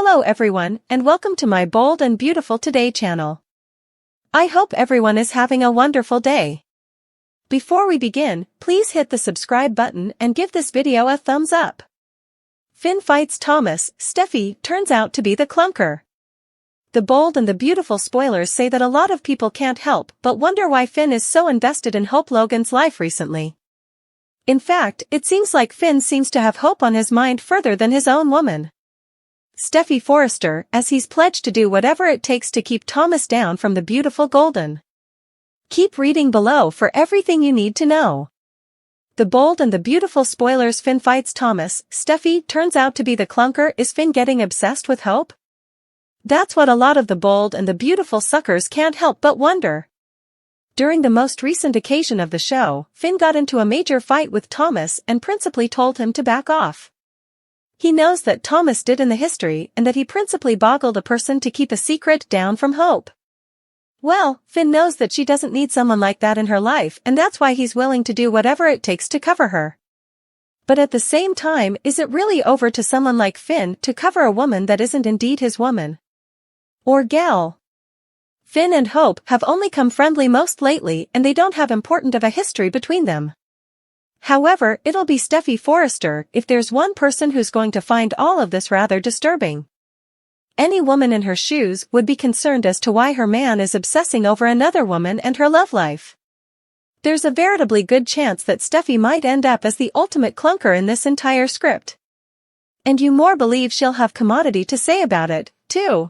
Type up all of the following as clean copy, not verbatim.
Hello everyone, and welcome to my Bold and Beautiful Today channel. I hope everyone is having a wonderful day. Before we begin, please hit the subscribe button and give this video a thumbs up. Finn fights Thomas, Steffy turns out to be the clunker. The Bold and the Beautiful spoilers say that a lot of people can't help but wonder why Finn is so invested in Hope Logan's life recently. In fact, it seems like Finn seems to have Hope on his mind further than his own woman, Steffy Forrester, as he's pledged to do whatever it takes to keep Thomas down from the beautiful Golden. Keep reading below for everything you need to know. The Bold and the Beautiful spoilers. Finn fights Thomas, Steffy turns out to be the clunker. Is Finn getting obsessed with Hope? That's what a lot of the Bold and the Beautiful suckers can't help but wonder. During the most recent occasion of the show, Finn got into a major fight with Thomas and principally told him to back off. He knows that Thomas did in the history and that he principally boggled a person to keep a secret down from Hope. Well, Finn knows that she doesn't need someone like that in her life, and that's why he's willing to do whatever it takes to cover her. But at the same time, is it really over to someone like Finn to cover a woman that isn't indeed his woman or gal? Finn and Hope have only come friendly most lately, and they don't have important of a history between them. However, it'll be Steffy Forrester if there's one person who's going to find all of this rather disturbing. Any woman in her shoes would be concerned as to why her man is obsessing over another woman and her love life. There's a veritably good chance that Steffy might end up as the ultimate clunker in this entire script. And you more believe she'll have commodity to say about it, too.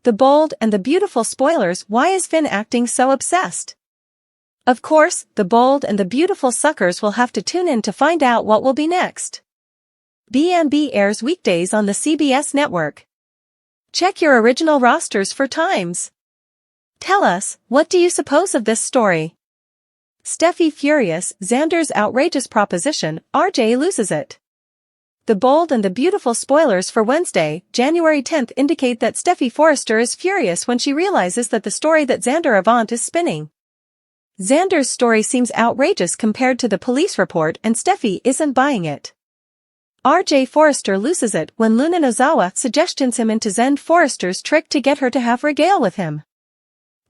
The Bold and the Beautiful spoilers. Why is Finn acting so obsessed? Of course, the Bold and the Beautiful suckers will have to tune in to find out what will be next. B&B airs weekdays on the CBS network. Check your original rosters for times. Tell us, what do you suppose of this story? Steffy furious, Xander's outrageous proposition, RJ loses it. The Bold and the Beautiful spoilers for Wednesday, January 10th indicate that Steffy Forrester is furious when she realizes that the story that Xander Avant is spinning. Xander's story seems outrageous compared to the police report, and Steffy isn't buying it. RJ Forrester loses it when Luna Nozawa suggestions him into Zen Forrester's trick to get her to have regale with him.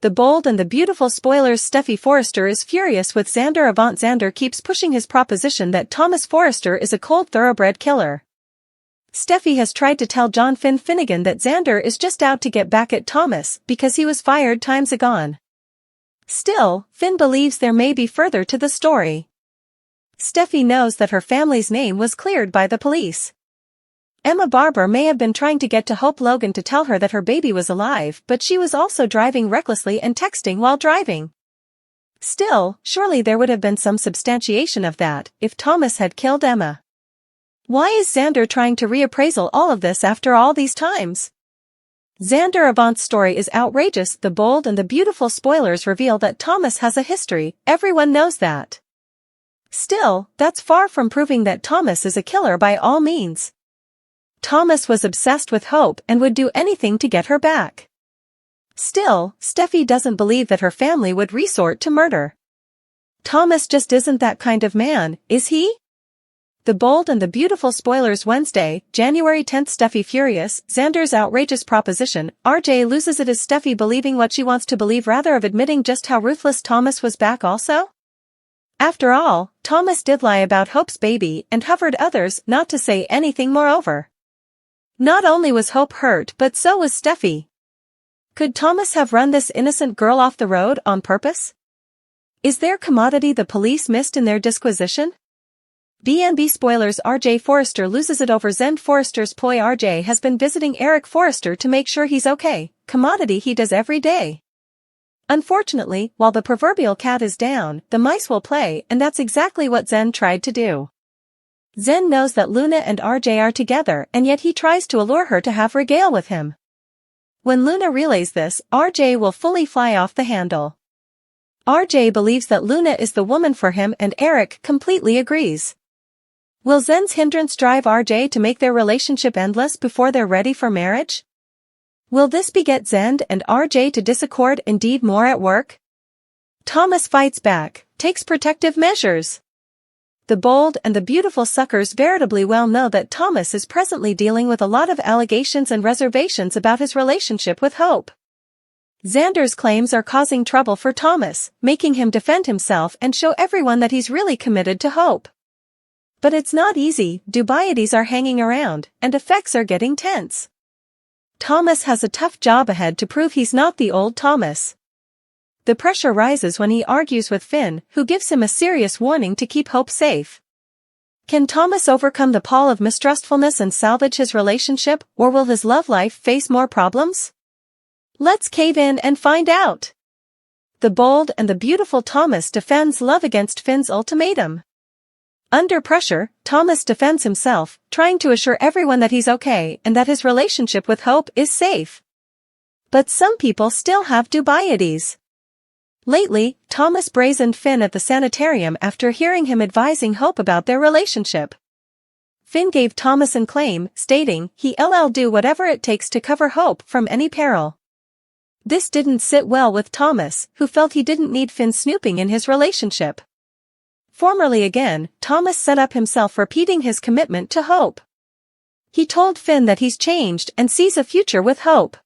The Bold and the Beautiful spoilers. Steffy Forrester is furious with Xander Avant. Xander keeps pushing his proposition that Thomas Forrester is a cold thoroughbred killer. Steffy has tried to tell John Finnegan that Xander is just out to get back at Thomas because he was fired times agone. Still, Finn believes there may be further to the story. Steffy knows that her family's name was cleared by the police. Emma Barber may have been trying to get to Hope Logan to tell her that her baby was alive, but she was also driving recklessly and texting while driving. Still, surely there would have been some substantiation of that if Thomas had killed Emma. Why is Xander trying to reappraisal all of this after all these times? Xander Avant's story is outrageous. The Bold and the Beautiful spoilers reveal that Thomas has a history. Everyone knows that. Still, that's far from proving that Thomas is a killer by all means. Thomas was obsessed with Hope and would do anything to get her back. Still, Steffy doesn't believe that her family would resort to murder. Thomas just isn't that kind of man, is he? The Bold and the Beautiful spoilers. Wednesday, January 10th. Steffy furious, Xander's outrageous proposition, RJ loses it. Is Steffy believing what she wants to believe rather of admitting just how ruthless Thomas was back also? After all, Thomas did lie about Hope's baby and hovered others not to say anything. Moreover, not only was Hope hurt but so was Steffy. Could Thomas have run this innocent girl off the road on purpose? Is there commodity the police missed in their disquisition? B&B spoilers. RJ Forrester loses it over Zen Forrester's ploy. RJ has been visiting Eric Forrester to make sure he's okay, commodity he does every day. Unfortunately, while the proverbial cat is down, the mice will play, and that's exactly what Zen tried to do. Zen knows that Luna and RJ are together, and yet he tries to allure her to have regale with him. When Luna relays this, RJ will fully fly off the handle. RJ believes that Luna is the woman for him, and Eric completely agrees. Will Zen's hindrance drive RJ to make their relationship endless before they're ready for marriage? Will this beget Zen and RJ to disaccord indeed more at work? Thomas fights back, takes protective measures. The bold and the beautiful suckers veritably well know that Thomas is presently dealing with a lot of allegations and reservations about his relationship with Hope. Xander's claims are causing trouble for Thomas, making him defend himself and show everyone that he's really committed to Hope. But it's not easy, dubieties are hanging around, and effects are getting tense. Thomas has a tough job ahead to prove he's not the old Thomas. The pressure rises when he argues with Finn, who gives him a serious warning to keep Hope safe. Can Thomas overcome the pall of mistrustfulness and salvage his relationship, or will his love life face more problems? Let's cave in and find out. The bold and the beautiful Thomas defends love against Finn's ultimatum. Under pressure, Thomas defends himself, trying to assure everyone that he's okay and that his relationship with Hope is safe. But some people still have dubieties. Lately, Thomas brazened Finn at the sanitarium after hearing him advising Hope about their relationship. Finn gave Thomas an claim, stating he'll do whatever it takes to cover Hope from any peril. This didn't sit well with Thomas, who felt he didn't need Finn snooping in his relationship. Formerly again, Thomas set up himself repeating his commitment to Hope. He told Finn that he's changed and sees a future with Hope.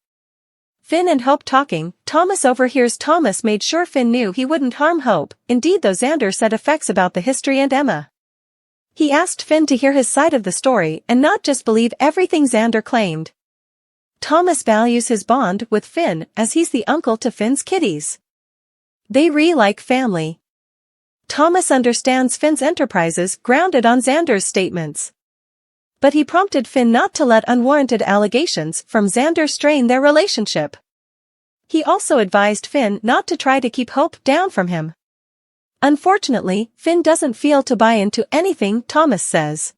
Finn and Hope talking, Thomas overhears. Thomas made sure Finn knew he wouldn't harm Hope, indeed though Xander said effects about the history and Emma. He asked Finn to hear his side of the story and not just believe everything Xander claimed. Thomas values his bond with Finn as he's the uncle to Finn's kiddies. They like family. Thomas understands Finn's enterprises grounded on Xander's statements. But he prompted Finn not to let unwarranted allegations from Xander strain their relationship. He also advised Finn not to try to keep Hope down from him. Unfortunately, Finn doesn't feel to buy into anything Thomas says.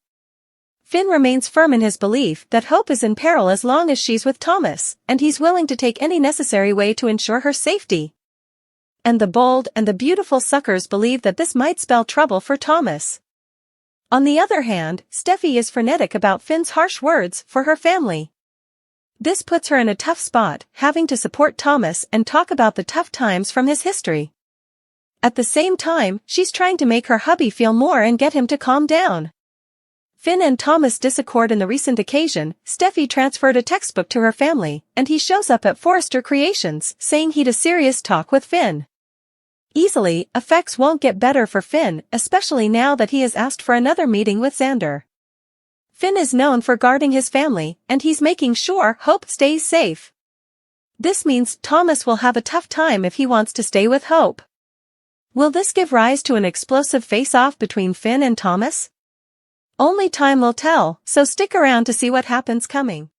Finn remains firm in his belief that Hope is in peril as long as she's with Thomas, and he's willing to take any necessary way to ensure her safety. And the bold and the beautiful suckers believe that this might spell trouble for Thomas. On the other hand, Steffy is frenetic about Finn's harsh words for her family. This puts her in a tough spot, having to support Thomas and talk about the tough times from his history. At the same time, she's trying to make her hubby feel more and get him to calm down. Finn and Thomas disaccord in the recent occasion. Steffy transferred a textbook to her family, and he shows up at Forrester Creations, saying he'd a serious talk with Finn. Easily, effects won't get better for Finn, especially now that he has asked for another meeting with Xander. Finn is known for guarding his family, and he's making sure Hope stays safe. This means Thomas will have a tough time if he wants to stay with Hope. Will this give rise to an explosive face-off between Finn and Thomas? Only time will tell, so stick around to see what happens coming.